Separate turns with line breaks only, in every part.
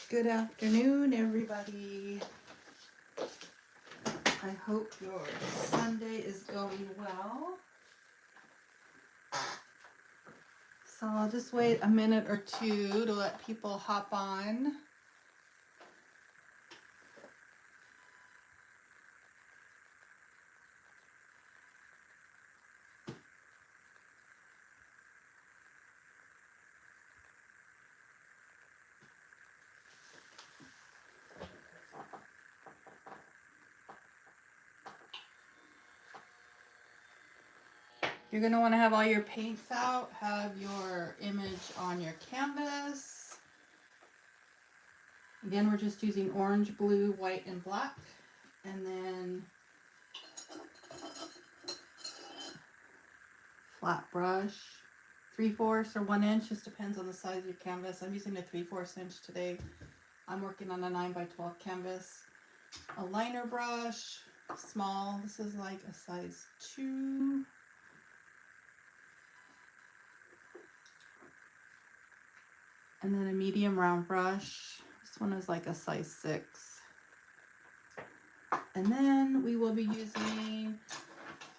Good afternoon, everybody. I hope your Sunday is going well. So I'll just wait a minute or two to let people hop on. You're going to want to have all your paints out, have your image on your canvas. Again, we're just using orange, blue, white, and black. And then flat brush, 3/4 or 1 inch, just depends on the size of your canvas. I'm using a 3/4 inch today. I'm working on a 9x12 canvas. A liner brush, small. This is like a size 2. And then a medium round brush. This one is like a size 6. And then we will be using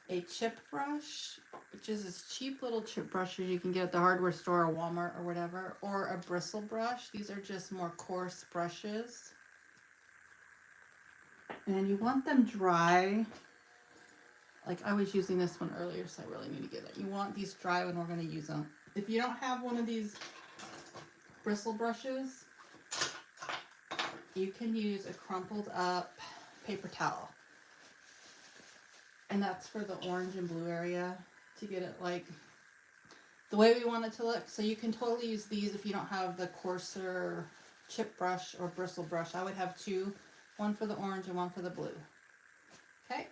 a chip brush, which is this cheap little chip brushes you can get at the hardware store or Walmart or whatever, or a bristle brush. These are just more coarse brushes. And you want them dry. Like I was using this one earlier, so I really need to get it. You want these dry when we're going to use them. If you don't have one of these bristle brushes, you can use a crumpled up paper towel. And that's for the orange and blue area to get it like the way we want it to look. So you can totally use these if you don't have the coarser chip brush or bristle brush. I would have 2, one for the orange and one for the blue. Okay.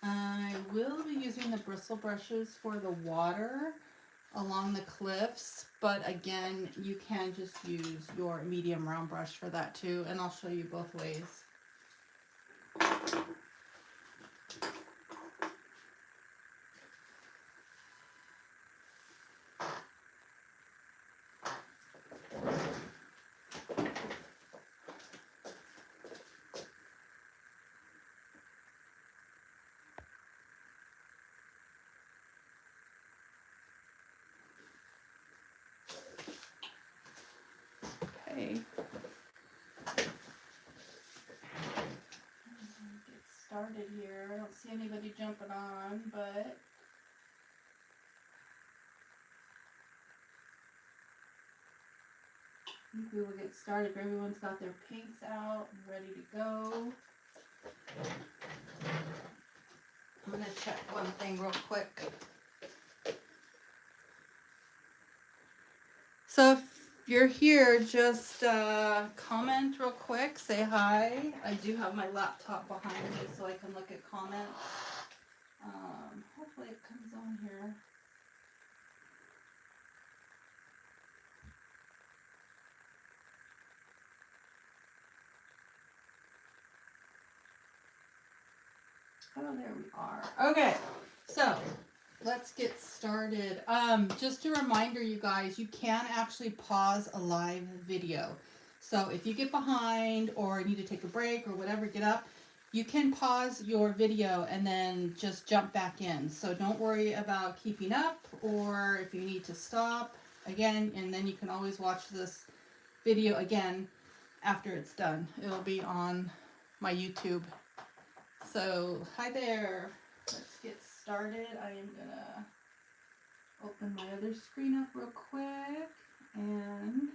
I will be using the bristle brushes for the water along the cliffs, but again, you can just use your medium round brush for that too, and I'll show you both ways. Okay. Get started here. I don't see anybody jumping on, but I think we will get started if everyone's got their paints out and ready to go. I'm going to check one thing real quick. So if you're here, just comment real quick, say hi. I do have my laptop behind me so I can look at comments. Hopefully it comes on here. Oh, there we are. Okay, so let's get started. Just a reminder, you guys, you can actually pause a live video. So if you get behind or need to take a break or whatever, get up, you can pause your video and then just jump back in. So don't worry about keeping up or if you need to stop again, and then you can always watch this video again after it's done. It'll be on my YouTube. So, hi there. Let's get started. I am gonna open my other screen up real quick and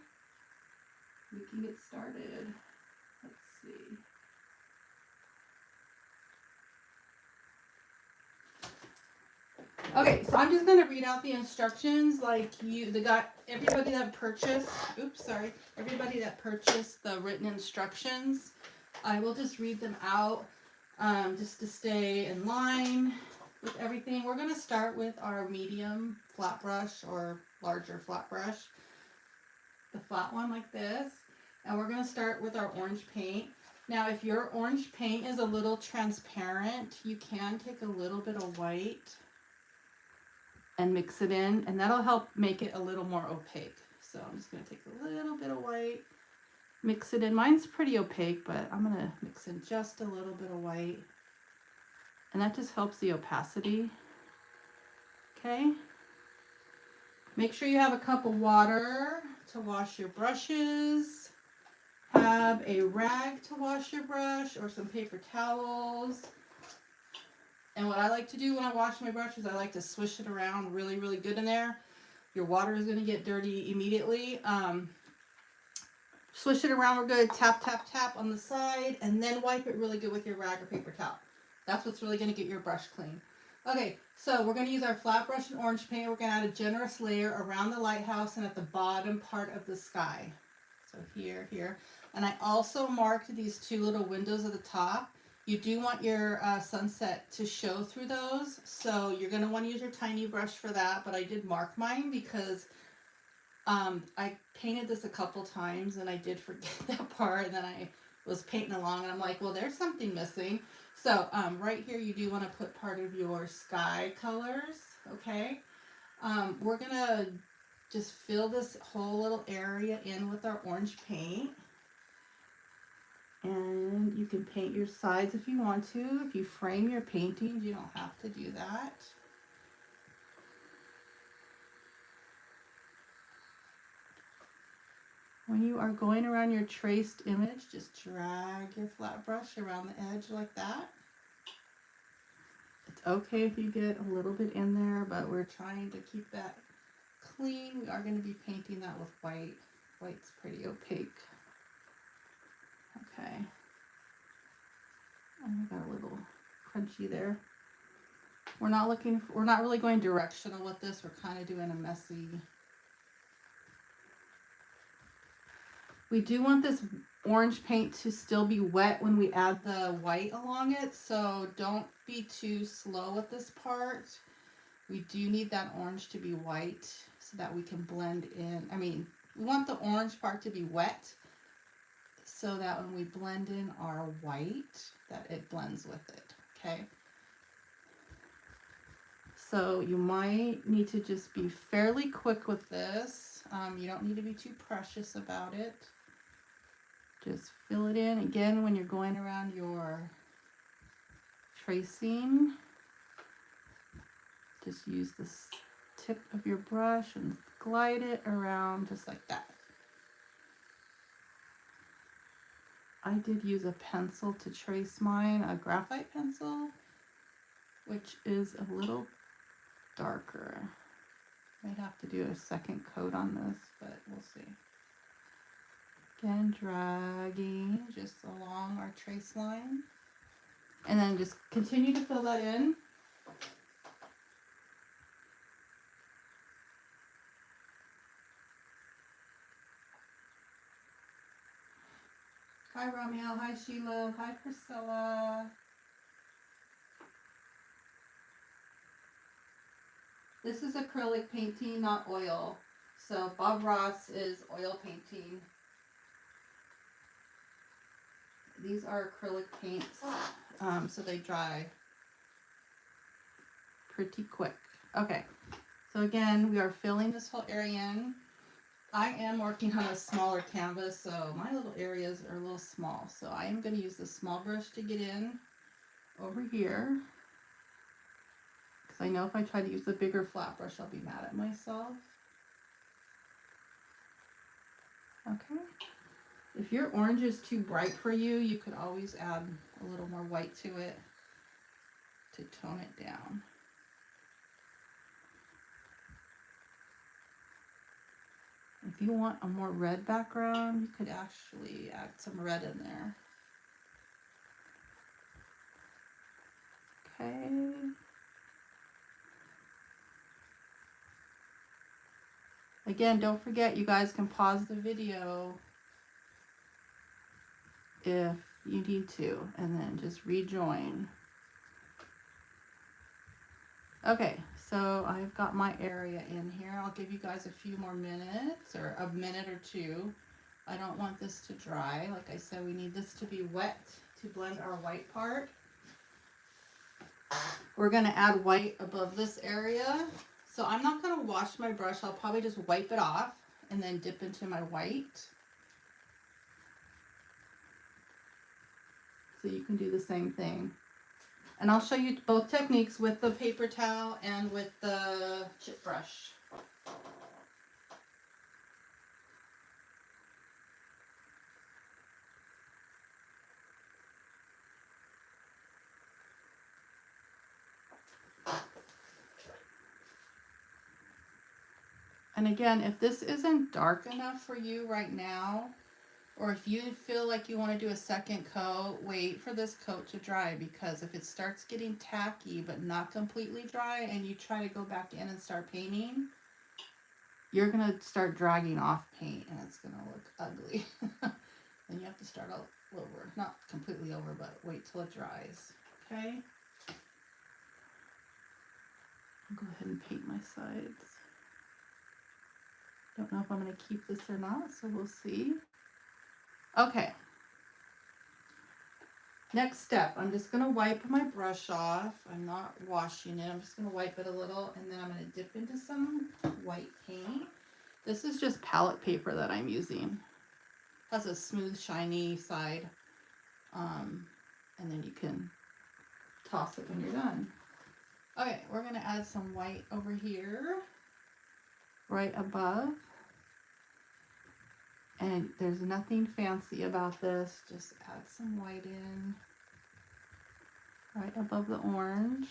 we can get started. Let's see. Okay, so I'm just gonna read out the instructions like everybody that purchased the written instructions. I will just read them out. Just to stay in line with everything. We're going to start with our medium flat brush or larger flat brush, the flat one like this, and we're going to start with our orange paint. Now if your orange paint is a little transparent, you can take a little bit of white and mix it in, and that'll help make it a little more opaque. So I'm just going to take a little bit of white, mix it in. Mine's pretty opaque, but I'm going to mix in just a little bit of white. And that just helps the opacity. Okay. Make sure you have a cup of water to wash your brushes. Have a rag to wash your brush or some paper towels. And what I like to do when I wash my brushes, I like to swish it around really, really good in there. Your water is going to get dirty immediately. Swish it around real good, tap, tap, tap on the side, and then wipe it really good with your rag or paper towel. That's what's really going to get your brush clean. Okay, so we're going to use our flat brush and orange paint. We're going to add a generous layer around the lighthouse and at the bottom part of the sky. So here, here. And I also marked these two little windows at the top. You do want your sunset to show through those. So you're going to want to use your tiny brush for that. But I did mark mine because I painted this a couple times and I did forget that part. And then I was painting along and I'm like, well, there's something missing. So right here, you do want to put part of your sky colors. Okay. We're going to just fill this whole little area in with our orange paint. And you can paint your sides if you want to. If you frame your paintings, you don't have to do that. When you are going around your traced image, just drag your flat brush around the edge like that. It's okay if you get a little bit in there, but we're trying to keep that clean. We are going to be painting that with white. White's pretty opaque. Okay. And we got a little crunchy there. We're not really going directional with this. We're kind of doing a messy. We do want this orange paint to still be wet when we add the white along it, so don't be too slow with this part. We do need that orange to be white so that we can blend in. I mean, we want the orange part to be wet so that when we blend in our white, that it blends with it, okay? So you might need to just be fairly quick with this. You don't need to be too precious about it. Just fill it in. Again, when you're going around your tracing, just use the tip of your brush and glide it around just like that. I did use a pencil to trace mine, a graphite pencil, which is a little darker. Might have to do a second coat on this, but we'll see. Again, dragging just along our trace line. And then just continue to fill that in. Hi, Romeo. Hi, Sheila. Hi, Priscilla. This is acrylic painting, not oil. So Bob Ross is oil painting. These are acrylic paints, so they dry pretty quick. Okay, so again, we are filling this whole area in. I am working on a smaller canvas, so my little areas are a little small. So I am going to use the small brush to get in over here. Because I know if I try to use the bigger flat brush, I'll be mad at myself. Okay. If your orange is too bright for you, you could always add a little more white to it to tone it down. If you want a more red background, you could actually add some red in there. Okay. Again, don't forget, you guys can pause the video if you need to, and then just rejoin. Okay, so I've got my area in here. I'll give you guys a few more minutes, or a minute or two. I don't want this to dry. Like I said, we need this to be wet to blend our white part. We're going to add white above this area. So I'm not going to wash my brush. I'll probably just wipe it off and then dip into my white. So you can do the same thing. And I'll show you both techniques with the paper towel and with the chip brush. And again, if this isn't dark enough for you right now, or if you feel like you want to do a second coat, wait for this coat to dry, because if it starts getting tacky but not completely dry and you try to go back in and start painting, you're going to start dragging off paint and it's going to look ugly. Then you have to start all over. Not completely over, but wait till it dries. Okay? I'll go ahead and paint my sides. Don't know if I'm going to keep this or not, so we'll see. Okay. Next step, I'm just going to wipe my brush off. I'm not washing it. I'm just going to wipe it a little, and then I'm going to dip into some white paint. This is just palette paper that I'm using. It has a smooth, shiny side. And then you can toss it when you're done. Okay, we're going to add some white over here, right above. And there's nothing fancy about this. Just add some white in right above the orange.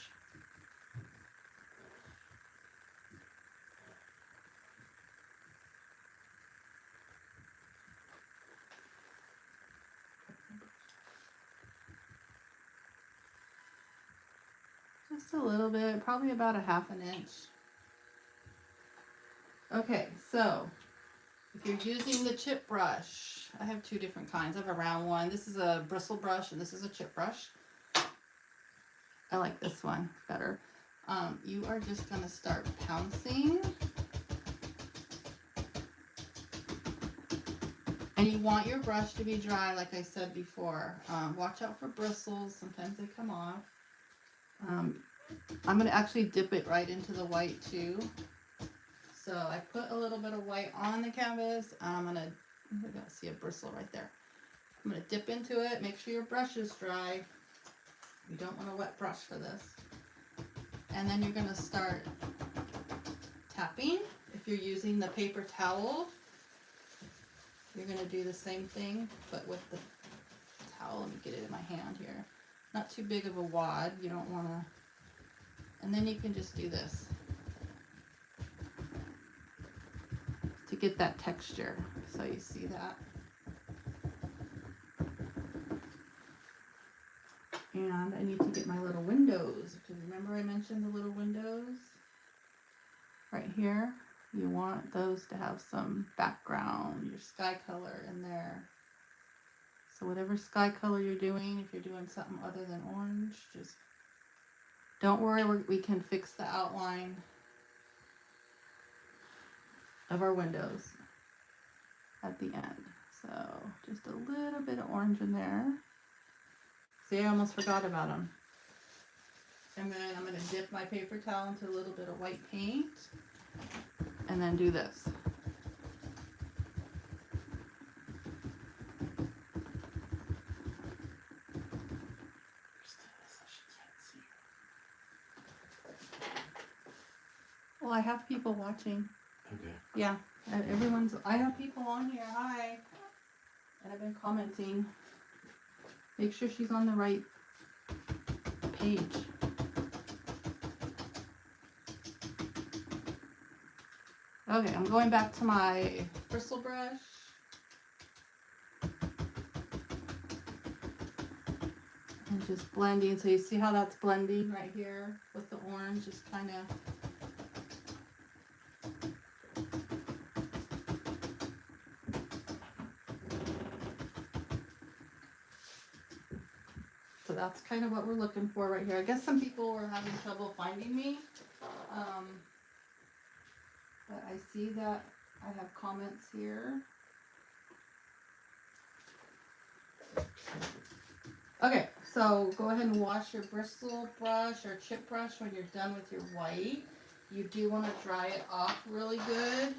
Just a little bit, probably about a ½ inch. Okay, so if you're using the chip brush, I have two different kinds. I have a round one. This is a bristle brush and this is a chip brush. I like this one better. You are just going to start pouncing. And you want your brush to be dry, like I said before. Watch out for bristles. Sometimes they come off. I'm going to actually dip it right into the white too. So I put a little bit of white on the canvas. I'm going to see a bristle right there. I'm going to dip into it. Make sure your brush is dry. You don't want a wet brush for this. And then you're going to start tapping. If you're using the paper towel, you're going to do the same thing, but with the towel. Let me get it in my hand here. Not too big of a wad. You don't want to. And then you can just do this to get that texture. So you see that. And I need to get my little windows, because remember I mentioned the little windows right here? You want those to have some background, your sky color in there. So whatever sky color you're doing, if you're doing something other than orange, just don't worry, we can fix the outline of our windows at the end. So just a little bit of orange in there. See, I almost forgot about them. And then I'm going to dip my paper towel into a little bit of white paint and then do this. Well, I have people watching.
Okay.
Yeah, I have people on here. Hi. And I've been commenting. Make sure she's on the right page. Okay, I'm going back to my bristle brush. And just blending. So you see how that's blending right here with the orange, just kind of. So that's kind of what we're looking for right here. I guess some people were having trouble finding me. But I see that I have comments here. Okay, so go ahead and wash your bristle brush or chip brush when you're done with your white. You do want to dry it off really good.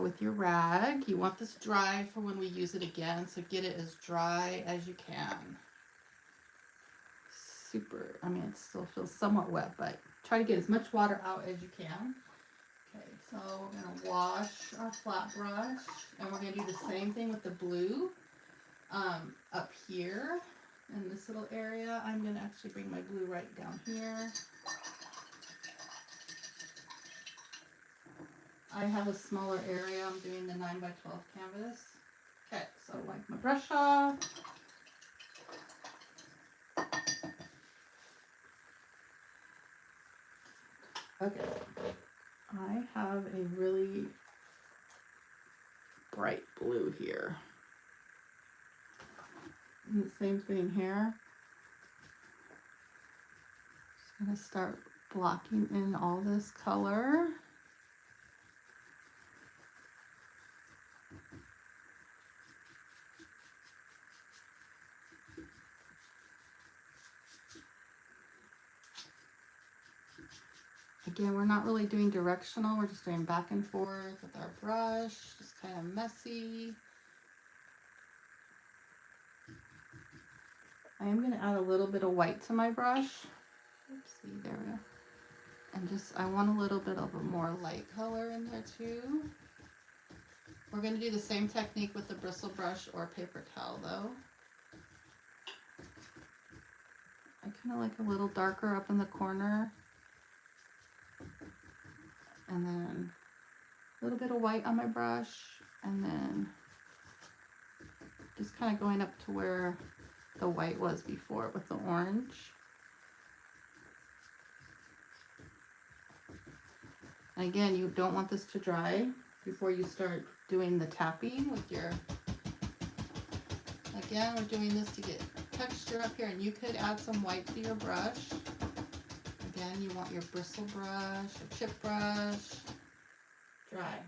with your rag. You want this dry for when we use it again, so get it as dry as you can. Super, I mean, it still feels somewhat wet, but try to get as much water out as you can. Okay, so we're going to wash our flat brush, and we're going to do the same thing with the blue. Up here in this little area, I'm going to actually bring my blue right down here. I have a smaller area. I'm doing the 9 by 12 canvas. Okay, so wipe my brush off. Okay, I have a really bright blue here. And the same thing here. Just gonna start blocking in all this color. Again, we're not really doing directional, we're just doing back and forth with our brush, just kind of messy. I am going to add a little bit of white to my brush. Oopsie, there we go. And just, I want a little bit of a more light color in there too. We're going to do the same technique with the bristle brush or paper towel though. I kind of like a little darker up in the corner. And then a little bit of white on my brush, and then just kind of going up to where the white was before with the orange. And again, you don't want this to dry before you start doing the tapping with your, again, we're doing this to get texture up here, and you could add some white to your brush. Again, you want your bristle brush or chip brush dry.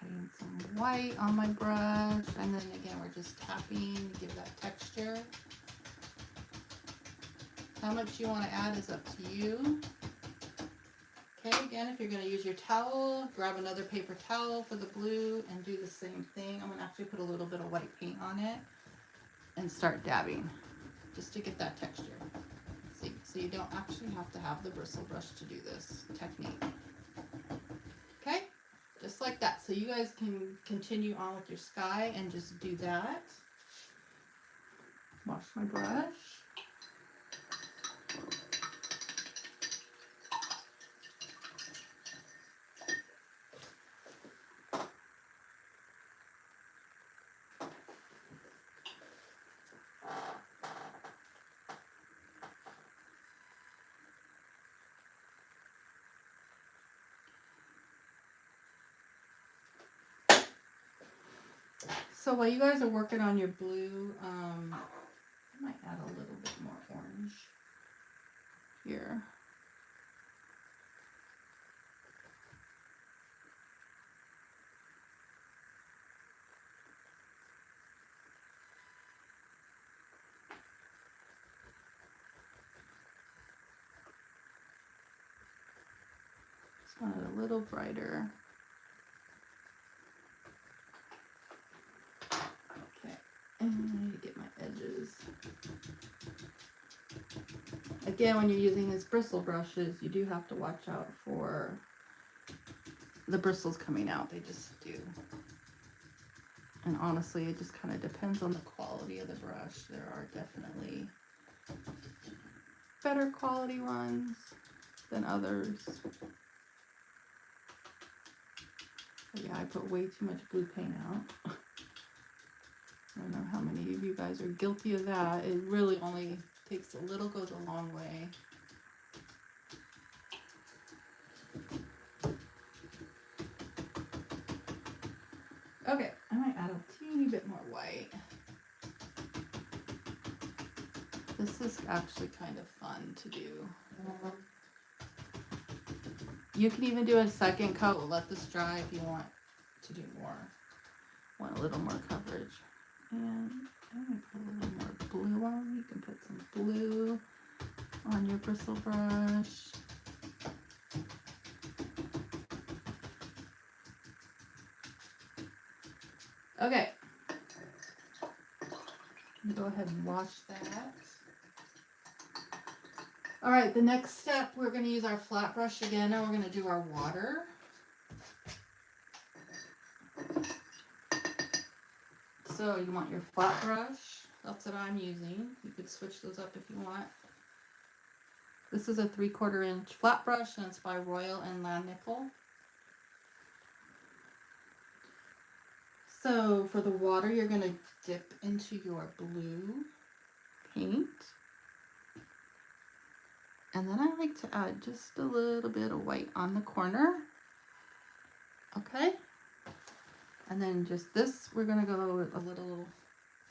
Adding some white on my brush, and then again, we're just tapping to give that texture. How much you want to add is up to you. Okay, again, if you're going to use your towel, grab another paper towel for the blue and do the same thing. I'm going to actually put a little bit of white paint on it and start dabbing just to get that texture. See, so you don't actually have to have the bristle brush to do this technique. Okay, just like that. So you guys can continue on with your sky and just do that. Wash my brush. So while you guys are working on your blue, I might add a little bit more orange here. Just want it a little brighter. And I need to get my edges. Again, when you're using these bristle brushes, you do have to watch out for the bristles coming out. They just do. And honestly, it just kind of depends on the quality of the brush. There are definitely better quality ones than others. But yeah, I put way too much blue paint out. I don't know how many of you guys are guilty of that. It really only takes a little, goes a long way. Okay, I might add a teeny bit more white. This is actually kind of fun to do. You can even do a second coat. Let this dry if you want to do more. Want a little more coverage. And I'm going to put a little more blue on. You can put some blue on your bristle brush. Okay. Go ahead and wash that. All right, the next step, we're going to use our flat brush again, and we're going to do our water. So you want your flat brush. That's what I'm using. You could switch those up if you want. This is a 3/4 inch flat brush, and it's by Royal and Nickel. So for the water, you're going to dip into your blue paint. And then I like to add just a little bit of white on the corner. Okay. And then just this, we're going to go a little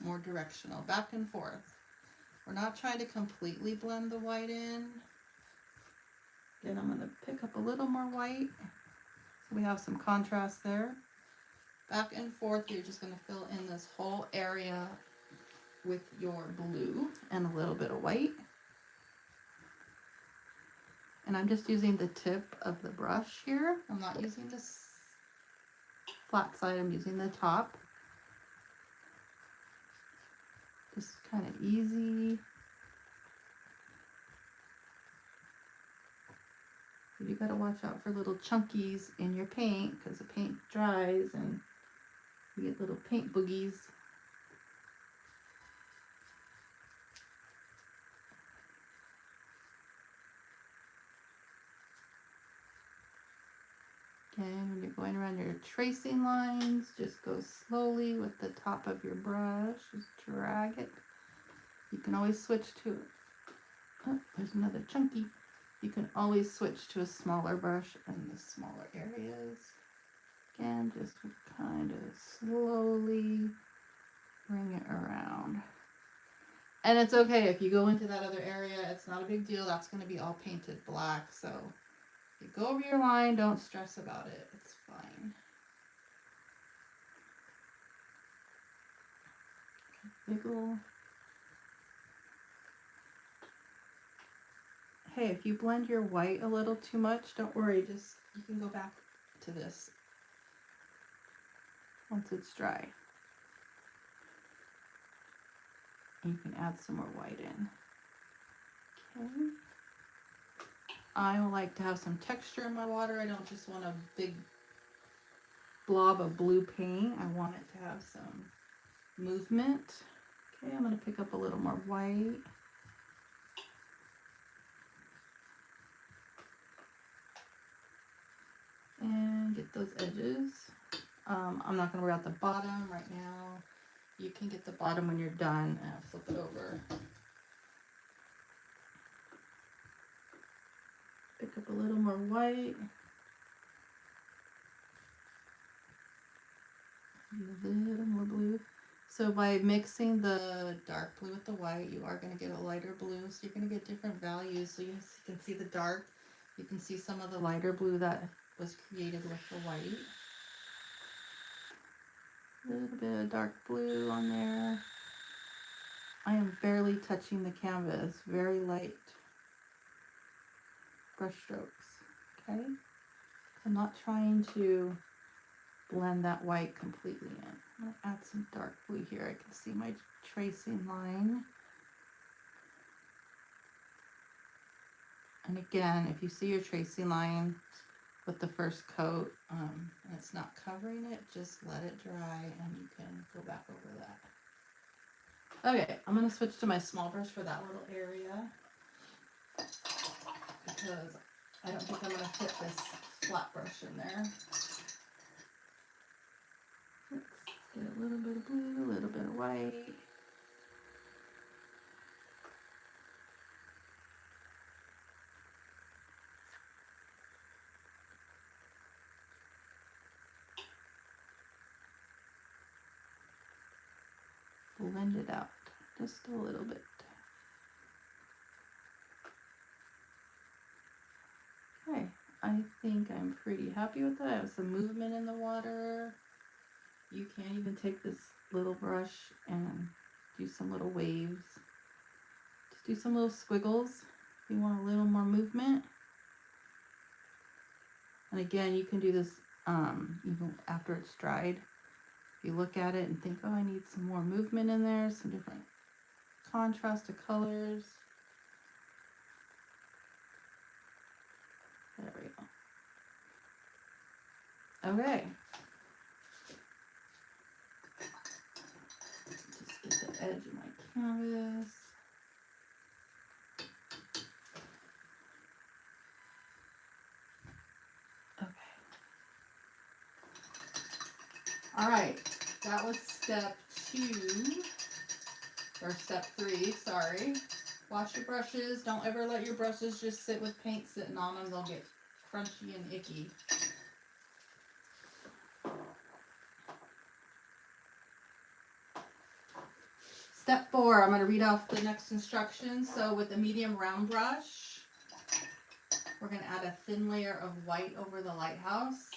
more directional, back and forth. We're not trying to completely blend the white in. Again, I'm going to pick up a little more white. So we have some contrast there. Back and forth, you're just going to fill in this whole area with your blue and a little bit of white. And I'm just using the tip of the brush here. I'm not using this flat side, I'm using the top. Just kind of easy. You got to watch out for little chunkies in your paint because the paint dries and you get little paint boogies. Again, when you're going around your tracing lines, just go slowly with the top of your brush. Just drag it. You can always switch to, oh, there's another chunky. You can always switch to a smaller brush in the smaller areas. Again, just kind of slowly bring it around. And it's okay if you go into that other area, it's not a big deal. That's going to be all painted black. So if you go over your line, don't stress about it. It's fine. Wiggle. Hey, if you blend your white a little too much, don't worry. Just, you can go back to this once it's dry. And you can add some more white in. Okay. I like to have some texture in my water. I don't just want a big blob of blue paint. I want it to have some movement. Okay, I'm going to pick up a little more white. And get those edges. I'm not going to worry about the bottom right now. You can get the bottom when you're done and flip it over. Pick up a little more white. A little more blue. So by mixing the dark blue with the white, you are going to get a lighter blue. So you're going to get different values. So you can see the dark. You can see some of the lighter blue that was created with the white. A little bit of dark blue on there. I am barely touching the canvas. Very light brush strokes. Okay? I'm not trying to blend that white completely in. I'm going to add some dark blue here. I can see my tracing line. And again, if you see your tracing line with the first coat and it's not covering it, just let it dry and you can go back over that. Okay, I'm going to switch to my small brush for that little area because I don't think I'm going to fit this flat brush in there. Let's get a little bit of blue, a little bit of white. Blend it out just a little bit. Okay, I think I'm pretty happy with that. I have some movement in the water. You can even take this little brush and do some little waves. Just do some little squiggles if you want a little more movement. And again, you can do this even after it's dried. If you look at it and think, oh, I need some more movement in there, some different contrast of colors. There we go. Okay. Just get the edge of my canvas. Okay. All right. That was step 2. Or step 3, sorry. Wash your brushes. Don't ever let your brushes just sit with paint sitting on them. They'll get crunchy and icky. Step 4, I'm going to read off the next instructions. So with a medium round brush, we're going to add a thin layer of white over the lighthouse.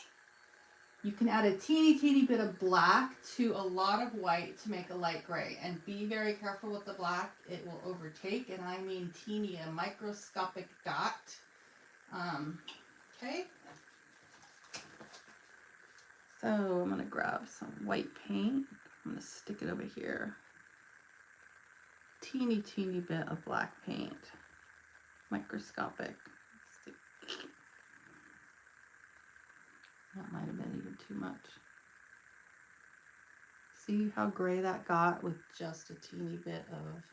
You can add a teeny bit of black to a lot of white to make a light gray. And be very careful with the black. It will overtake, and I mean teeny, a microscopic dot. Okay. So I'm going to grab some white paint. I'm going to stick it over here. Teeny bit of black paint. Microscopic. That might have been even too much. See how gray that got with just a teeny bit of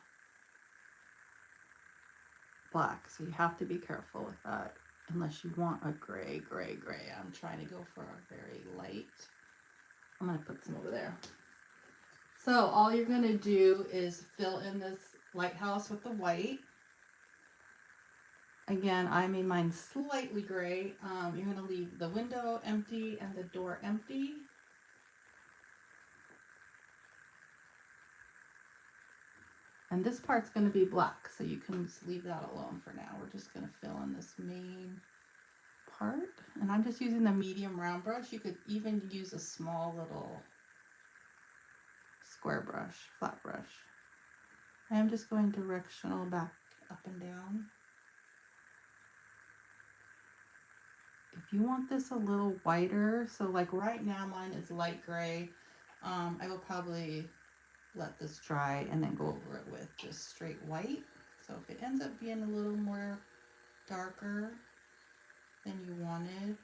black. So you have to be careful with that unless you want a gray. I'm trying to go for a very light. I'm going to put some over there. So all you're going to do is fill in this lighthouse with the white. Again, I made mine slightly gray. You're going to leave the window empty and the door empty. And this part's going to be black, so you can just leave that alone for now. We're just going to fill in this main part. And I'm just using the medium round brush. You could even use a small little square brush, flat brush. I am just going directional back up and down. If you want this a little whiter, so like right now mine is light gray, I will probably let this dry and then go over it with just straight white. So if it ends up being a little more darker than you wanted,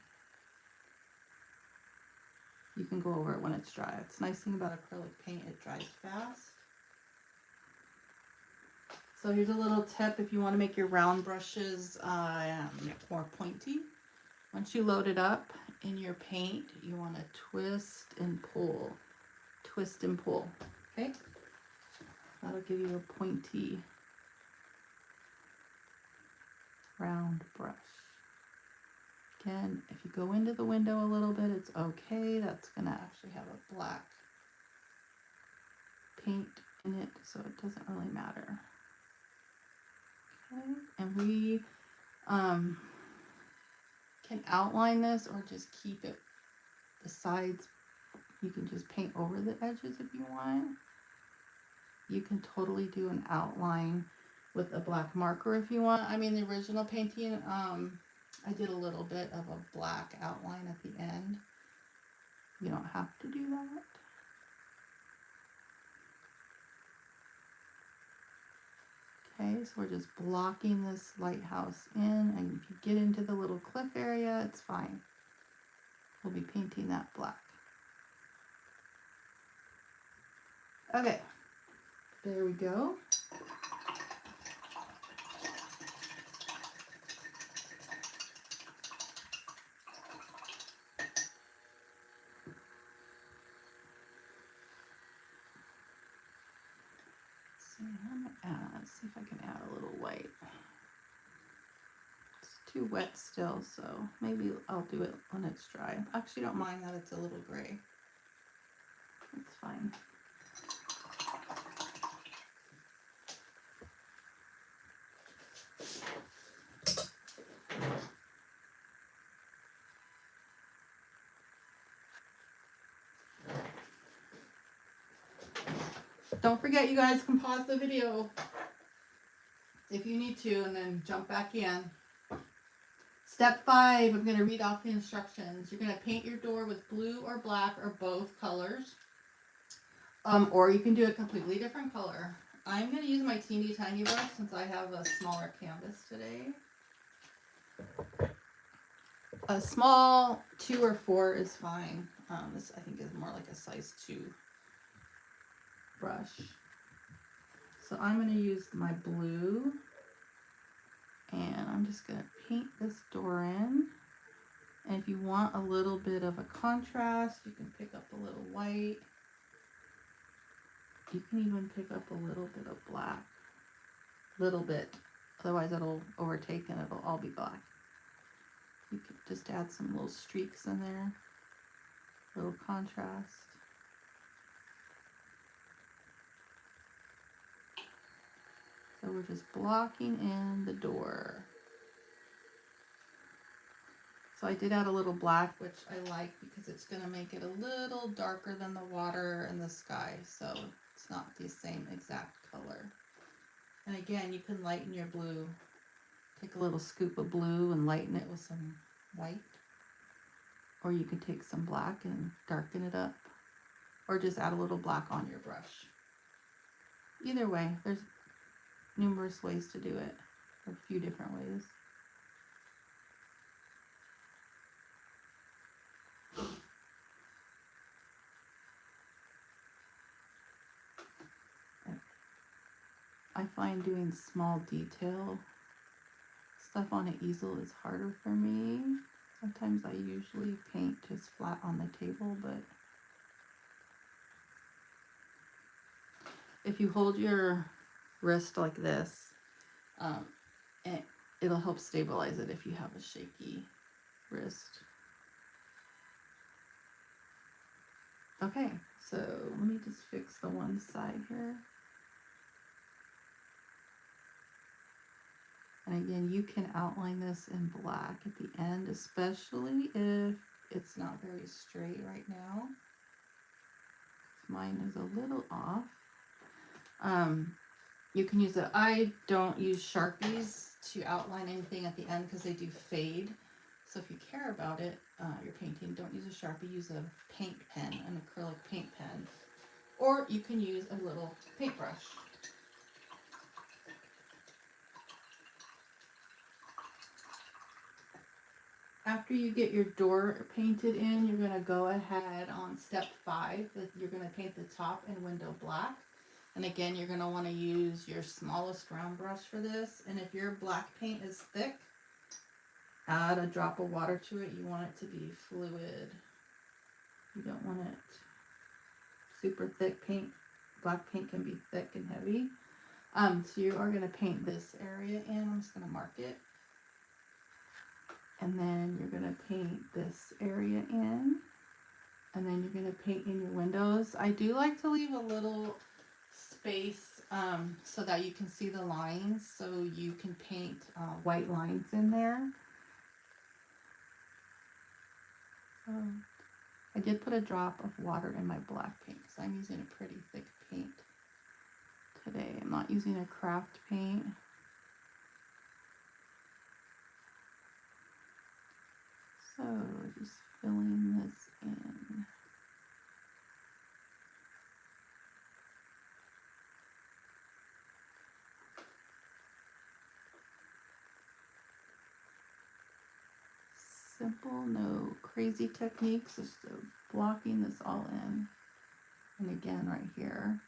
you can go over it when it's dry. It's a nice thing about acrylic paint, it dries fast. So here's a little tip if you want to make your round brushes more pointy. Once you load it up in your paint, you want to twist and pull. Twist and pull. Okay? That'll give you a pointy round brush. Again, if you go into the window a little bit, it's okay. That's going to actually have a black paint in it, so it doesn't really matter. Okay, and we can outline this or just keep it the sides. You can just paint over the edges if you want. You can totally do an outline with a black marker if you want. I mean, the original painting, I did a little bit of a black outline at the end. You don't have to do that. Okay, so we're just blocking this lighthouse in, and if you get into the little cliff area, it's fine. We'll be painting that black. Okay, there we go. See if I can add a little white. It's too wet still, so maybe I'll do it when it's dry. I actually don't mind that it's a little gray. It's fine. Don't forget, you guys can pause the video if you need to and then jump back in. Step 5, I'm going to read off the instructions. You're going to paint your door with blue or black or both colors. Or you can do a completely different color. I'm going to use my teeny tiny brush since I have a smaller canvas today. A small 2 or 4 is fine. This I think is more like a size 2 brush. So I'm going to use my blue, and I'm just going to paint this door in. And if you want a little bit of a contrast, you can pick up a little white. You can even pick up a little bit of black. Little bit. Otherwise it'll overtake and it'll all be black. You could just add some little streaks in there. Little contrast. So we're just blocking in the door. So I did add a little black, which I like because it's going to make it a little darker than the water and the sky. So it's not the same exact color. And again, you can lighten your blue. Take a little scoop of blue and lighten it with some white. Or you can take some black and darken it up. Or just add a little black on your brush. Either way, there's numerous ways to do it. A few different ways. I find doing small detail stuff on an easel is harder for me. Sometimes I usually paint just flat on the table, but if you hold your wrist like this, it'll help stabilize it if you have a shaky wrist. Okay, so let me just fix the one side here. And again, you can outline this in black at the end, especially if it's not very straight right now. Mine is a little off. You can use I don't use Sharpies to outline anything at the end because they do fade. So if you care about it, your painting, don't use a Sharpie, use a paint pen, an acrylic paint pen. Or you can use a little paintbrush. After you get your door painted in, you're going to go ahead on step 5. You're going to paint the top and window black. And again, you're going to want to use your smallest round brush for this. And if your black paint is thick, add a drop of water to it. You want it to be fluid. You don't want it super thick paint. Black paint can be thick and heavy. So you are going to paint this area in. I'm just going to mark it. And then you're going to paint this area in. And then you're going to paint in your windows. I do like to leave a little space so that you can see the lines. So you can paint white lines in there. I did put a drop of water in my black paint because I'm using a pretty thick paint today. I'm not using a craft paint. So just filling this in. Simple, no crazy techniques, just blocking this all in. And again, right here,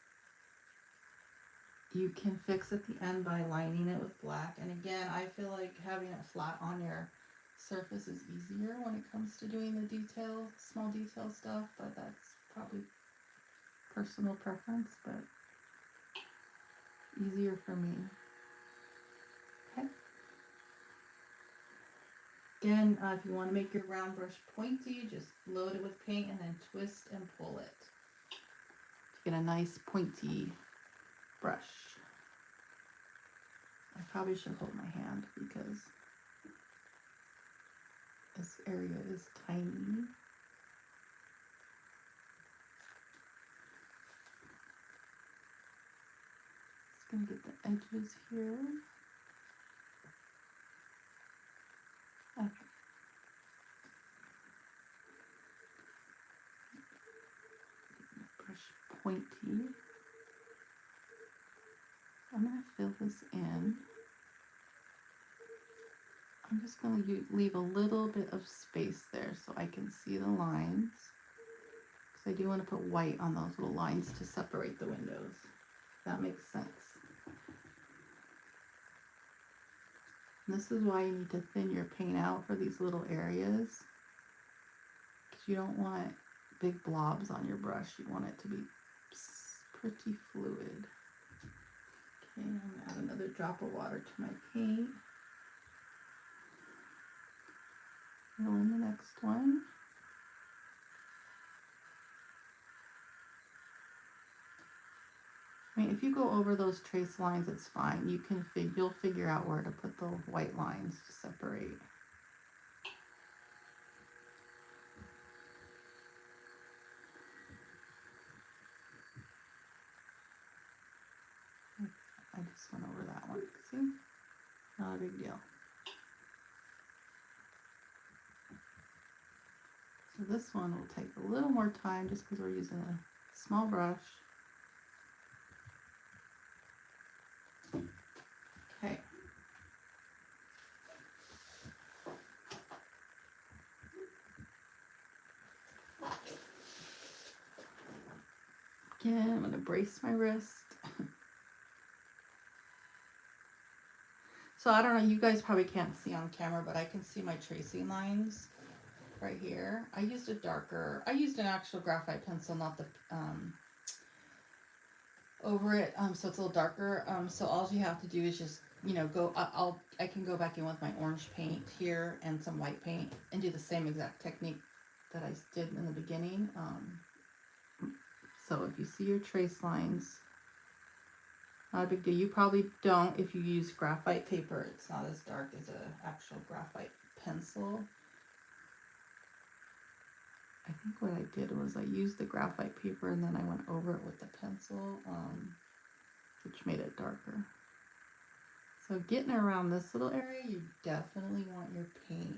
you can fix at the end by lining it with black. And again, I feel like having it flat on your surface is easier when it comes to doing the detail, small detail stuff, but that's probably personal preference, but easier for me. Okay. Again, if you want to make your round brush pointy, just load it with paint and then twist and pull it to get a nice pointy brush. I probably should hold my hand because this area is tiny. Just gonna get the edges here. Okay. Brush pointy. I'm going to fill this in. I'm just going to leave a little bit of space there so I can see the lines. Because I do want to put white on those little lines to separate the windows. That makes sense. And this is why you need to thin your paint out for these little areas. Because you don't want big blobs on your brush. You want it to be pretty fluid. Okay, I'm going to add another drop of water to my paint. Fill in the next one. I mean, if you go over those trace lines, it's fine. You'll figure out where to put the white lines to separate. I just went over that one. See? Not a big deal. So this one will take a little more time just because we're using a small brush. Okay. Again, I'm going to brace my wrist. So I don't know, you guys probably can't see on camera, but I can see my tracing lines right here. I used an actual graphite pencil, not the over it, so it's a little darker. So all you have to do is just, you know, I can go back in with my orange paint here and some white paint and do the same exact technique that I did in the beginning. So if you see your trace lines, not a big deal. You probably don't if you use graphite paper. It's not as dark as an actual graphite pencil. I think what I did was I used the graphite paper and then I went over it with the pencil, which made it darker. So getting around this little area, you definitely want your paint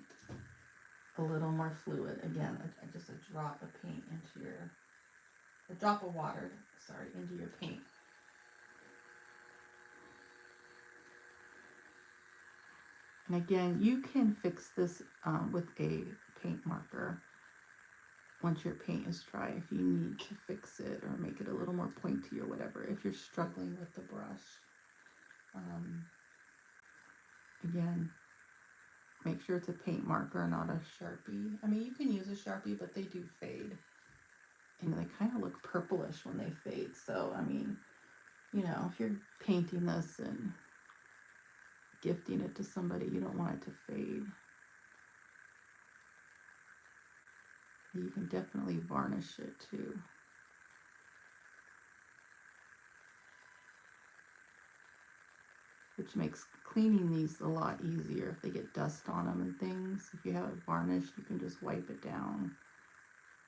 a little more fluid. Again, just a drop of paint into a drop of water, sorry, into your paint. And again, you can fix this with a paint marker once your paint is dry if you need to fix it or make it a little more pointy or whatever, if you're struggling with the brush. Again, make sure it's a paint marker, not a Sharpie. I mean, you can use a Sharpie, but they do fade. And they kind of look purplish when they fade. So, I mean, you know, if you're painting this and gifting it to somebody, you don't want it to fade. You can definitely varnish it too. Which makes cleaning these a lot easier if they get dust on them and things. If you have it varnished, you can just wipe it down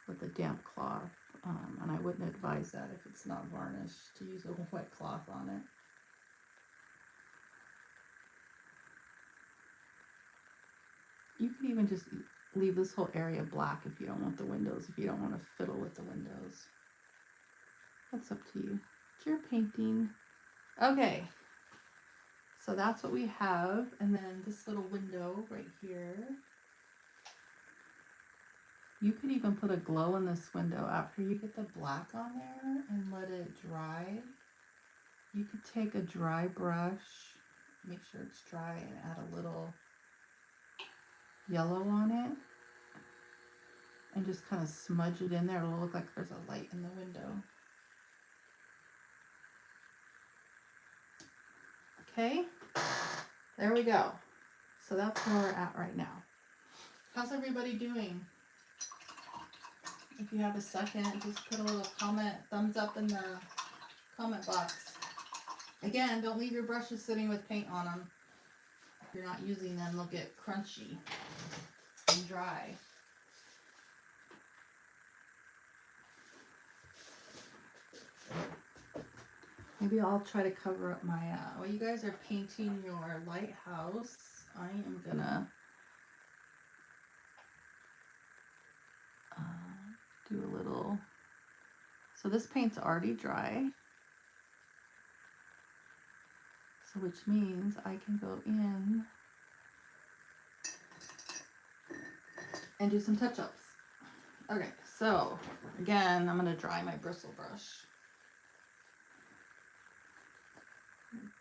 with a damp cloth. And I wouldn't advise that if it's not varnished, to use a wet cloth on it. You can even just leave this whole area black if you don't want the windows, if you don't want to fiddle with the windows. That's up to you. It's your painting. Okay. So that's what we have. And then this little window right here. You could even put a glow in this window after you get the black on there and let it dry. You could take a dry brush, make sure it's dry, and add a little yellow on it. And just kind of smudge it in there. It'll look like there's a light in the window. Okay, there we go. So that's where we're at right now. How's everybody doing? If you have a second, just put a little comment, thumbs up in the comment box. Again, don't leave your brushes sitting with paint on them. If you're not using them, they'll get crunchy and dry. Maybe I'll try to cover up my, while you guys are painting your lighthouse, I am gonna do a little So this paint's already dry. So which means I can go in and do some touch-ups. Okay, so again, I'm going to dry my bristle brush.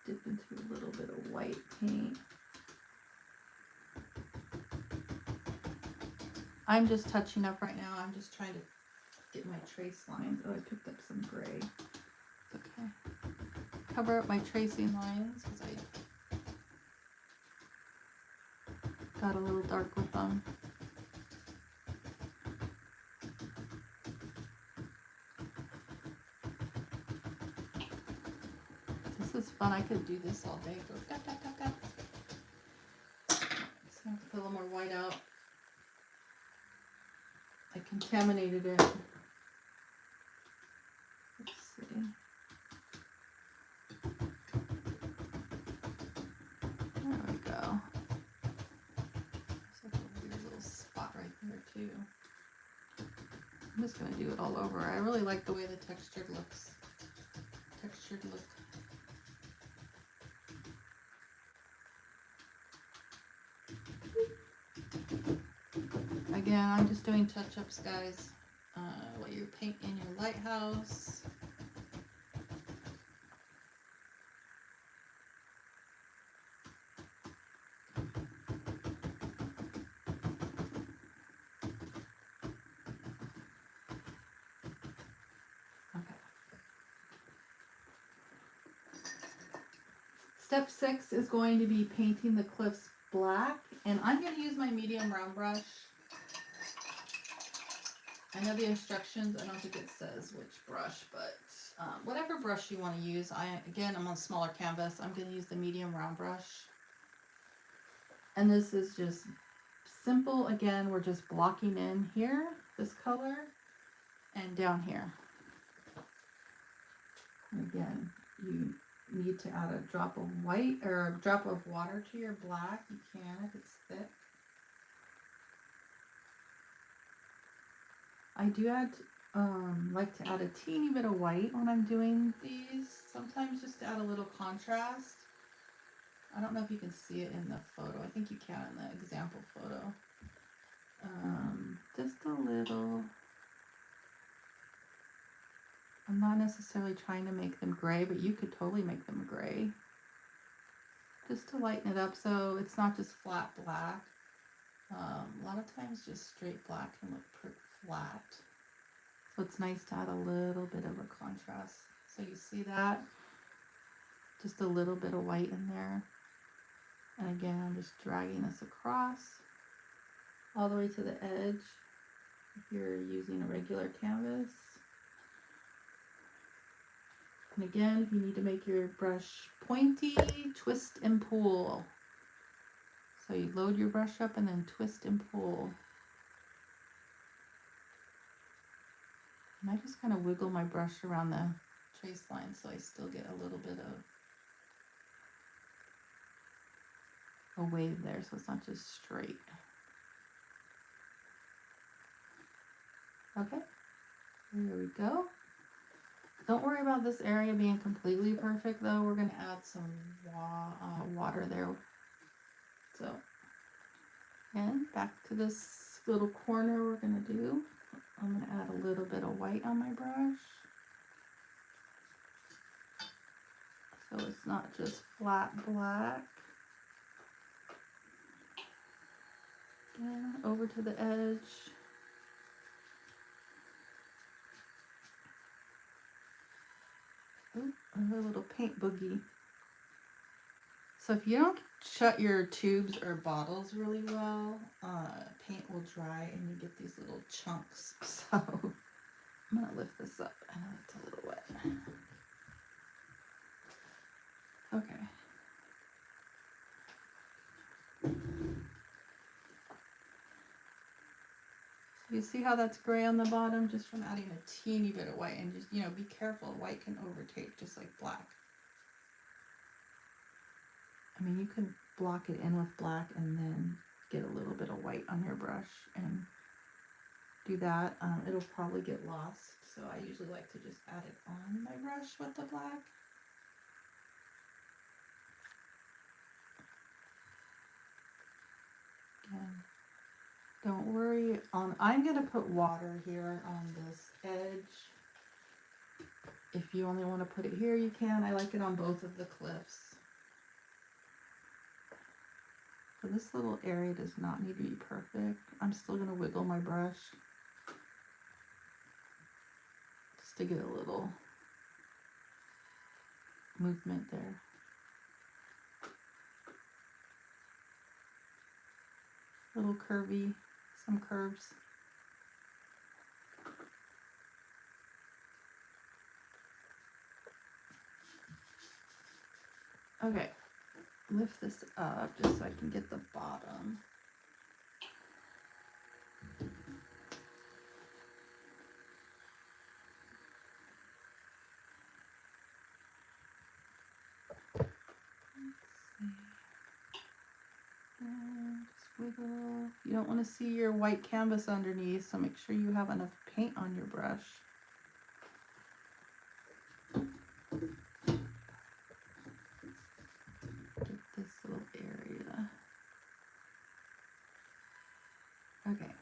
Dip into a little bit of white paint. I'm just touching up right now. I'm just trying to get my trace lines. Oh, I picked up some gray. Okay. Cover up my tracing lines because I got a little dark with them. This is fun. I could do this all day. Go tap, tap, tap, tap. Just gonna have to put a little more white out. I contaminated it. Let's see. There we go. There's like a weird little spot right there too. I'm just gonna do it all over. I really like the way the textured looks. Textured look. Again, I'm just doing touch-ups, guys. While you paint in your lighthouse. Okay. Step 6 is going to be painting the cliffs black, and I'm going to use my medium round brush. I know the instructions, I don't think it says which brush, but whatever brush you want to use. I'm on a smaller canvas. I'm going to use the medium round brush. And this is just simple. Again, we're just blocking in here, this color, and down here. And again, you need to add a drop of white or a drop of water to your black. You can if it's thick. I do like to add a teeny bit of white when I'm doing these, sometimes just to add a little contrast. I don't know if you can see it in the photo. I think you can in the example photo. Just a little. I'm not necessarily trying to make them gray, but you could totally make them gray. Just to lighten it up so it's not just flat black. A lot of times just straight black can look pretty flat. So it's nice to add a little bit of a contrast. So you see that? Just a little bit of white in there. And again, I'm just dragging this across all the way to the edge if you're using a regular canvas. And again, if you need to make your brush pointy, twist and pull. So you load your brush up and then twist and pull. And I just kind of wiggle my brush around the trace line so I still get a little bit of a wave there, so it's not just straight. Okay, there we go. Don't worry about this area being completely perfect though. We're going to add some water there. So, and back to this little corner we're going to do. I'm going to add a little bit of white on my brush. So it's not just flat black. Yeah, over to the edge. Ooh, a little paint boogie. So if you don't shut your tubes or bottles really well, paint will dry and you get these little chunks. So I'm going to lift this up. I know it's a little wet. Okay. So you see how that's gray on the bottom just from adding a teeny bit of white, and just, be careful. White can overtake just like black. I mean, you can block it in with black and then get a little bit of white on your brush and do that. It'll probably get lost, so I usually like to just add it on my brush with the black. Again, don't worry. I'm going to put water here on this edge. If you only want to put it here, you can. I like it on both of the cliffs. So this little area does not need to be perfect. I'm still going to wiggle my brush just to get a little movement there. Little curvy, some curves. Okay, lift this up just so I can get the bottom. Just wiggle. You don't want to see your white canvas underneath, so make sure you have enough paint on your brush. Get this little area. Okay.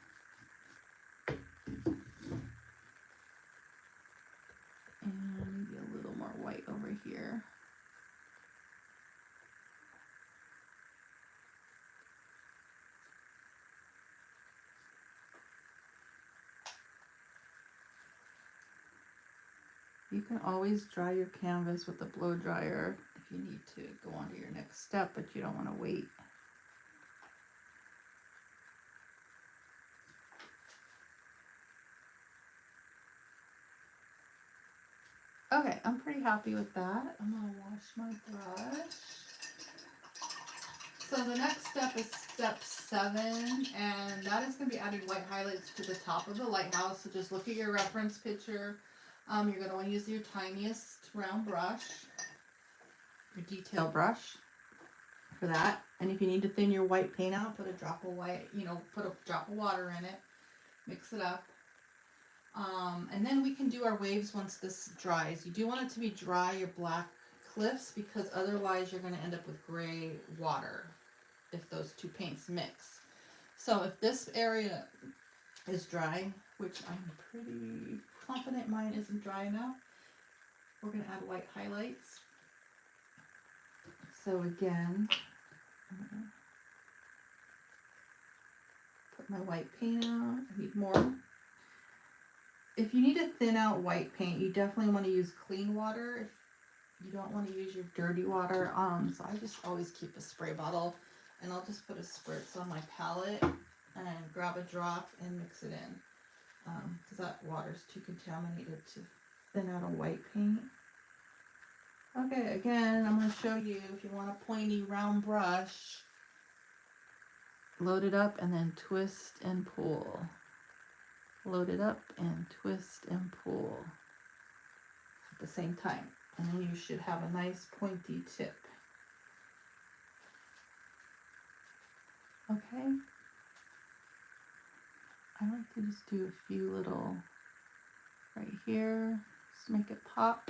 And maybe a little more white over here. You can always dry your canvas with a blow dryer if you need to go on to your next step, but you don't want to wait. Okay, I'm pretty happy with that. I'm going to wash my brush. So the next step is step 7, and that is going to be adding white highlights to the top of the lighthouse. So just look at your reference picture. You're going to want to use your tiniest round brush, your detail brush for that. And if you need to thin your white paint out, put a drop of white, put a drop of water in it, mix it up. And then we can do our waves once this dries. You do want it to be dry, your black cliffs, because otherwise you're going to end up with gray water if those two paints mix. So if this area is dry, which I'm pretty confident mine isn't dry enough, we're going to add white highlights. So again, I'm going to put my white paint out. I need more. If you need to thin out white paint, you definitely want to use clean water. If you don't want to use your dirty water, so I just always keep a spray bottle, and I'll just put a spritz on my palette and grab a drop and mix it in, because that water's too contaminated to thin out a white paint. Okay, again, I'm going to show you, if you want a pointy round brush, load it up and then twist and pull. Load it up and twist and pull at the same time. And then you should have a nice pointy tip. Okay. I like to just do a few little right here, just make it pop.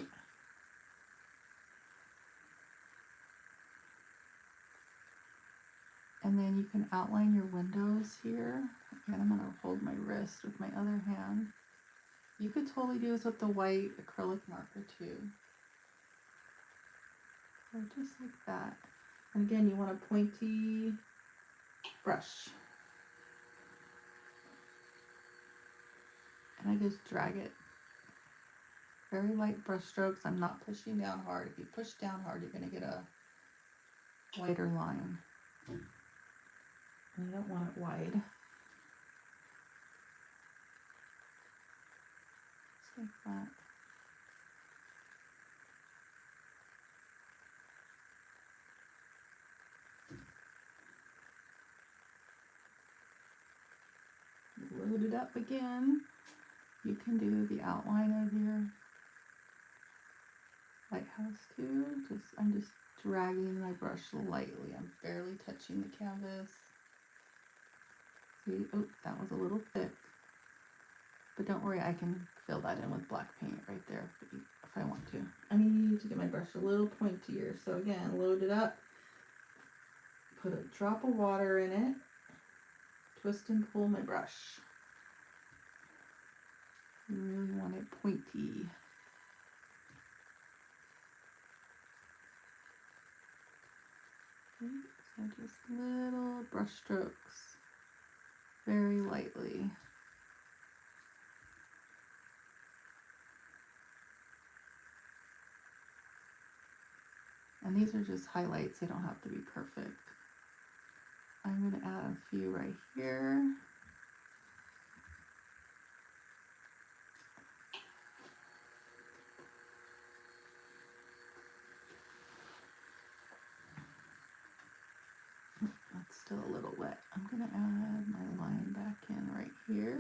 And then you can outline your windows here. Again, I'm going to hold my wrist with my other hand. You could totally do this with the white acrylic marker too. So just like that. And again, you want a pointy brush. And I just drag it. Very light brush strokes. I'm not pushing down hard. If you push down hard, you're going to get a wider line. And you don't want it wide. Just like that. Load it up again. You can do the outline of your lighthouse too. I'm just dragging my brush lightly. I'm barely touching the canvas. See, oh, that was a little thick. But don't worry, I can fill that in with black paint right there if I want to. I need to get my brush a little pointier. So again, load it up, put a drop of water in it, twist and pull my brush. You really want it pointy. Okay, so just little brush strokes, very lightly. And these are just highlights, they don't have to be perfect. I'm going to add a few right here. That's still a little wet. I'm going to add my line back in right here.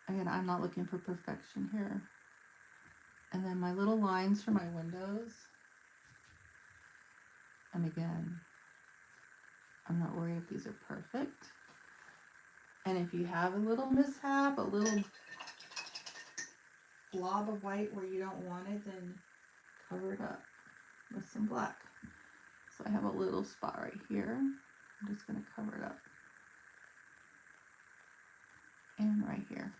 Again, I'm not looking for perfection here. And then my little lines for my windows. And again, I'm not worried if these are perfect. And if you have a little mishap, a little blob of white where you don't want it, then cover it up with some black. So I have a little spot right here. I'm just going to cover it up. And right here.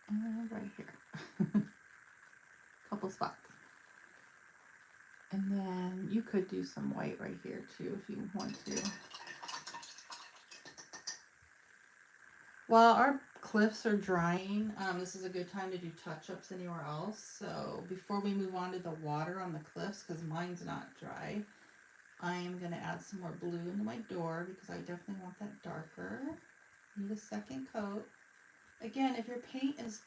And right here. Couple spots. And then you could do some white right here too if you want to. While our cliffs are drying, this is a good time to do touch-ups anywhere else. So before we move on to the water on the cliffs, because mine's not dry, I am going to add some more blue into my door because I definitely want that darker. Need a second coat. Again, if your paint is,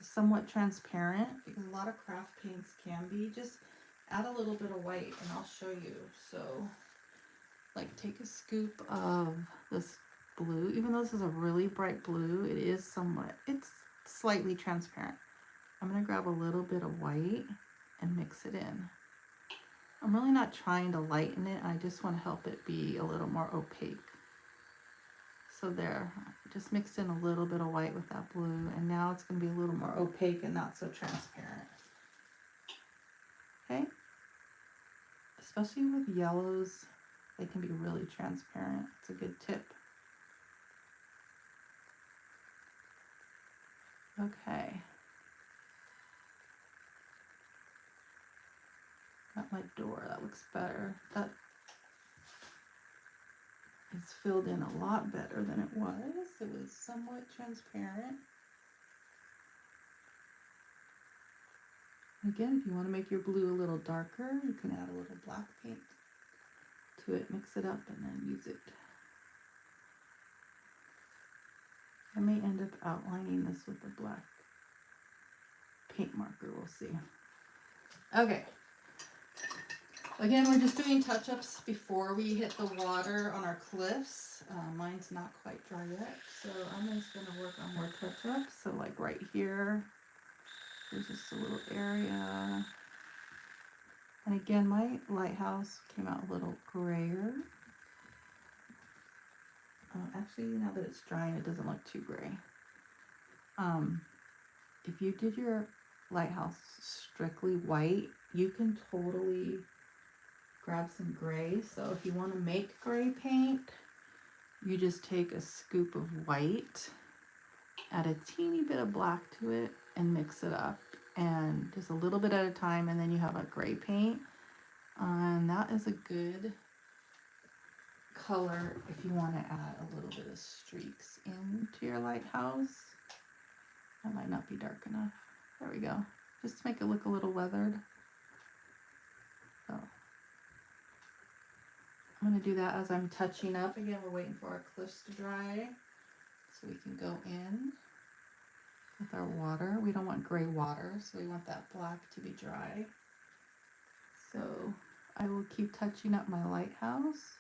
somewhat transparent, because a lot of craft paints can be, just add a little bit of white and I'll show you. So, like, take a scoop of this blue. Even though this is a really bright blue, it's slightly transparent. I'm going to grab a little bit of white and mix it in. I'm really not trying to lighten it. I just want to help it be a little more opaque. So there, just mixed in a little bit of white with that blue, and now it's going to be a little more opaque and not so transparent. Okay? Especially with yellows, they can be really transparent. It's a good tip. Okay. Got my door, that looks better. That is filled in a lot better than it was. It was somewhat transparent. Again, if you want to make your blue a little darker, you can add a little black paint to it, mix it up, and then use it. I may end up outlining this with a black paint marker, we'll see. Okay. Again, we're just doing touch-ups before we hit the water on our cliffs. Mine's not quite dry yet, so I'm just going to work on more touch-ups. So like right here, there's just a little area. And again, my lighthouse came out a little grayer. Actually, now that it's drying, it doesn't look too gray. If you did your lighthouse strictly white, you can totally grab some gray. So if you want to make gray paint, you just take a scoop of white, add a teeny bit of black to it, and mix it up. And just a little bit at a time, and then you have a gray paint. And that is a good color if you want to add a little bit of streaks into your lighthouse. That might not be dark enough. There we go. Just to make it look a little weathered. So I'm going to do that as I'm touching up. Again, we're waiting for our cliffs to dry so we can go in with our water. We don't want gray water, so we want that black to be dry. So I will keep touching up my lighthouse.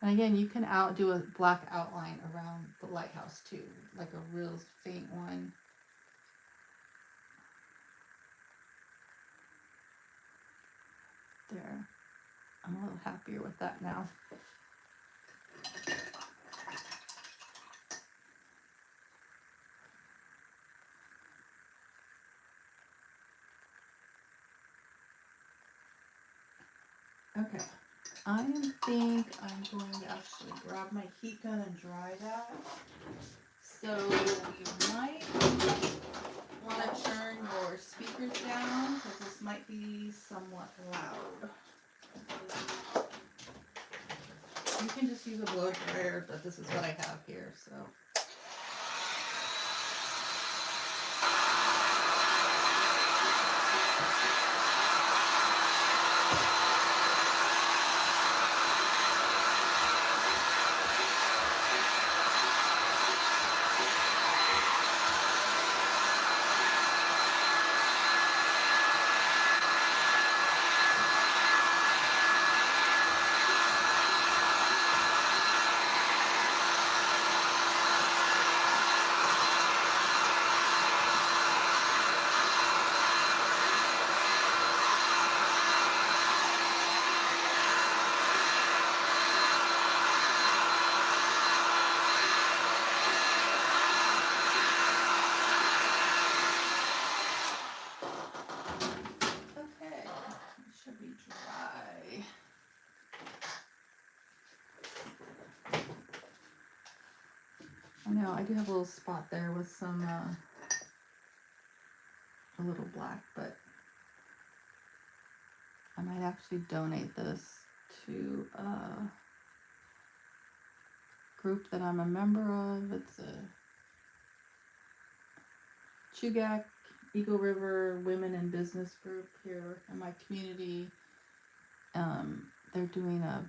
And again, you can do a black outline around the lighthouse too, like a real faint one. There. I'm a little happier with that now. Okay, I think I'm going to actually grab my heat gun and dry that. So you might want to turn your speakers down because this might be somewhat loud. You can just use a blow dryer, but this is what I have here, so. Okay, it should be dry. I know, I do have a little spot there with some, a little black, but I might actually donate this to a group that I'm a member of. It's a Chugach Eagle River Women in Business group here in my community. They're doing a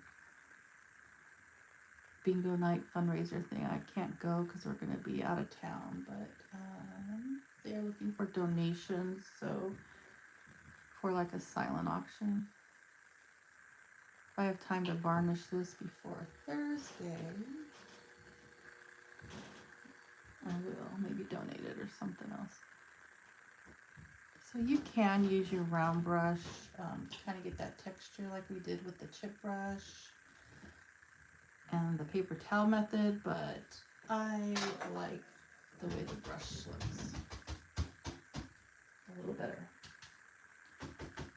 bingo night fundraiser thing. I can't go because we're going to be out of town, but they're looking for donations, so for like a silent auction. If I have time to varnish this before Thursday, I will maybe donate it or something else. So you can use your round brush to kind of get that texture like we did with the chip brush and the paper towel method, but I like the way the brush looks a little better.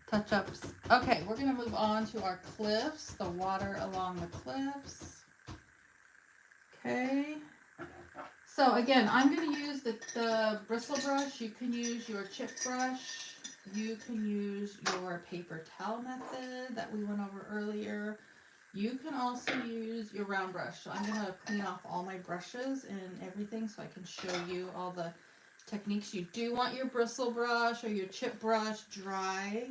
Touch-ups. Okay, we're gonna move on to our cliffs, the water along the cliffs. Okay. So again, I'm going to use the bristle brush. You can use your chip brush. You can use your paper towel method that we went over earlier. You can also use your round brush. So I'm going to clean off all my brushes and everything so I can show you all the techniques. You do want your bristle brush or your chip brush dry.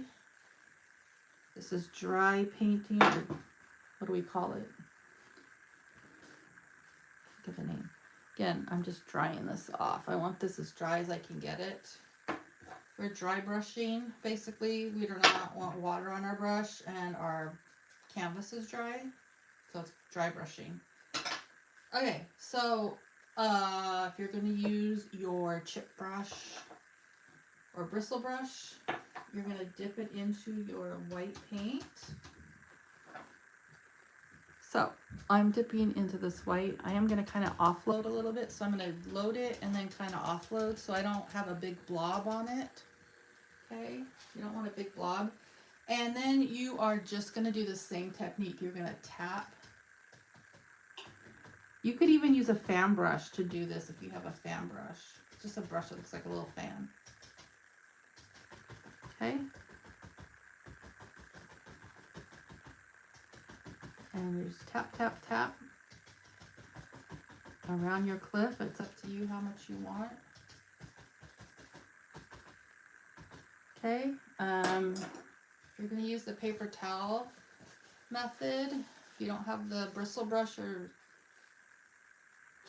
This is dry painting, or what do we call it? Give a name. Again, I'm just drying this off. I want this as dry as I can get it. We're dry brushing. Basically, we do not want water on our brush, and our canvas is dry, so it's dry brushing. Okay, so if you're going to use your chip brush or bristle brush, you're going to dip it into your white paint. So I'm dipping into this white. I am going to kind of offload a little bit. So I'm going to load it and then kind of offload so I don't have a big blob on it. Okay, you don't want a big blob. And then you are just going to do the same technique. You're going to tap. You could even use a fan brush to do this if you have a fan brush. It's just a brush that looks like a little fan. Okay. And you just tap, tap, tap around your cliff. It's up to you how much you want. Okay. You're going to use the paper towel method. If you don't have the bristle brush or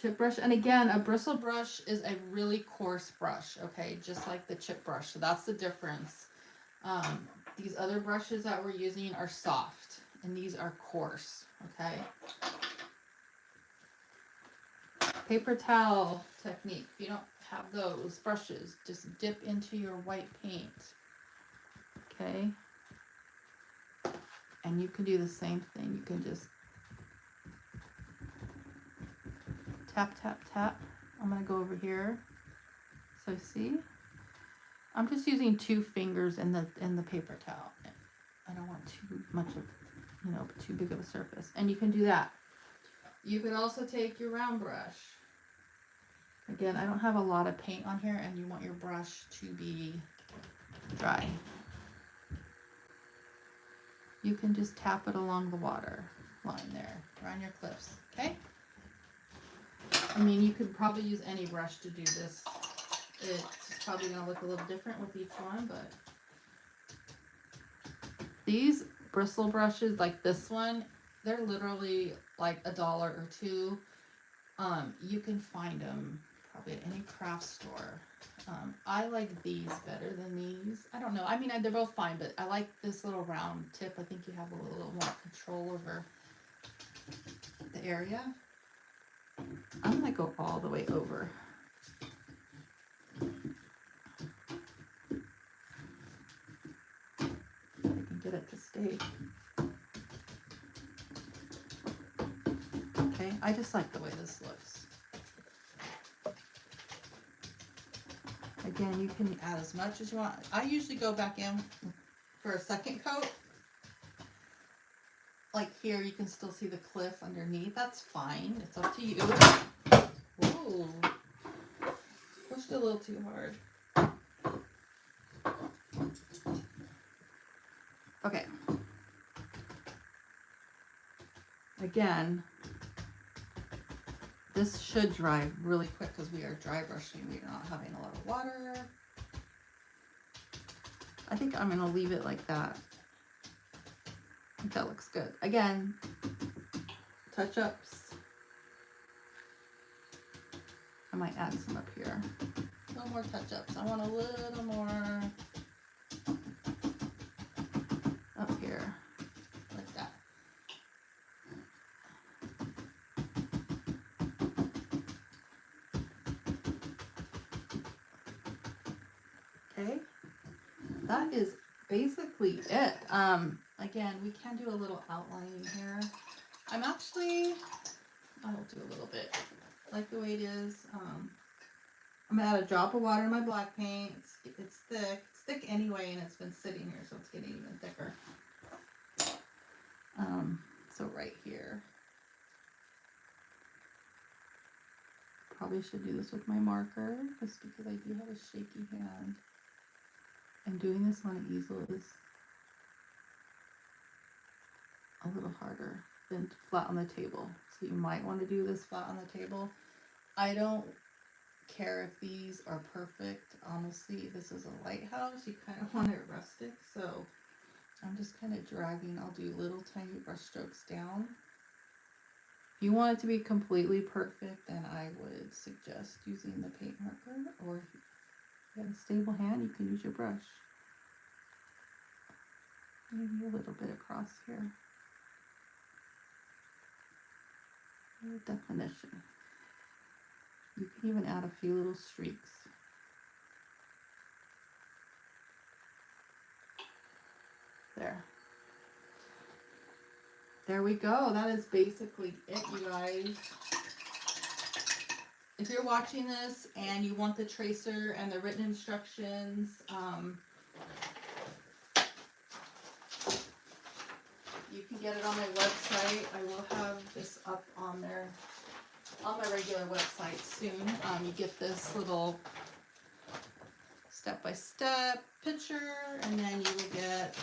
chip brush. And again, a bristle brush is a really coarse brush, okay? Just like the chip brush. So that's the difference. These other brushes that we're using are soft. And these are coarse, okay? Paper towel technique. If you don't have those brushes, just dip into your white paint, okay? And you can do the same thing. You can just tap, tap, tap. I'm going to go over here. So see? I'm just using 2 fingers in the paper towel. I don't want too much of you know, too big of a surface. And you can do that. You could also take your round brush. Again, I don't have a lot of paint on here, and you want your brush to be dry. You can just tap it along the water line there, around your cliffs, okay? I mean, you could probably use any brush to do this. It's probably going to look a little different with each one, but these bristle brushes, like this one, they're literally like $1 or $2. You can find them probably at any craft store. I like these better than these. I don't know. I mean, they're both fine, but I like this little round tip. I think you have a little more control over the area. I'm going to go all the way over. I can get it to stay. Okay, I just like the way this looks. Again, you can add as much as you want. I usually go back in for a second coat. Like here, you can still see the cliff underneath. That's fine. It's up to you. Ooh. Pushed a little too hard. Okay. Again, this should dry really quick because we are dry brushing. We are not having a lot of water. I think I'm going to leave it like that. I think that looks good. Again, touch-ups. I might add some up here. A little more touch-ups. I want a little more up here, like that. Okay, that is basically it. Again, we can do a little outlining here. I will do a little bit, like the way it is. I'm gonna add a drop of water in my black paint. It's thick. It's thick anyway, and it's been sitting here, so it's getting even thicker. So right here. Probably should do this with my marker, just because I do have a shaky hand. And doing this on an easel is a little harder than flat on the table. So you might want to do this flat on the table. I don't care if these are perfect. Honestly, this is a lighthouse. You kind of want it rustic. So I'm just kind of dragging. I'll do little tiny brush strokes down. If you want it to be completely perfect, then I would suggest using the paint marker. Or if you have a stable hand, you can use your brush. Maybe a little bit across here. Definition. You can even add a few little streaks. There we go. That is basically it, you guys. If you're watching this and you want the tracer and the written instructions, you can get it on my website. I will have this up on there on my regular website soon. You get this little step-by-step picture, and then you will get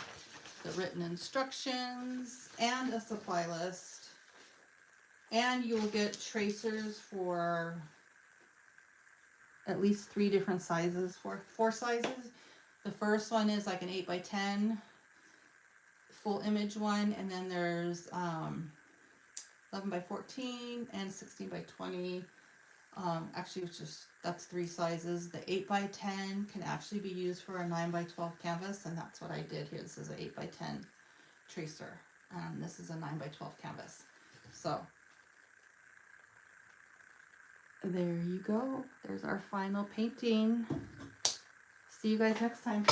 the written instructions and a supply list, and you will get tracers for at least 3 different sizes, 4 sizes. The first one is like an 8x10 full image one, and then there's 11x14 and 16x20. Actually, that's 3 sizes. The 8x10 can actually be used for a 9x12 canvas, and that's what I did here. This is an 8x10 tracer, and this is a 9x12 canvas. So there you go. There's our final painting. See you guys next time.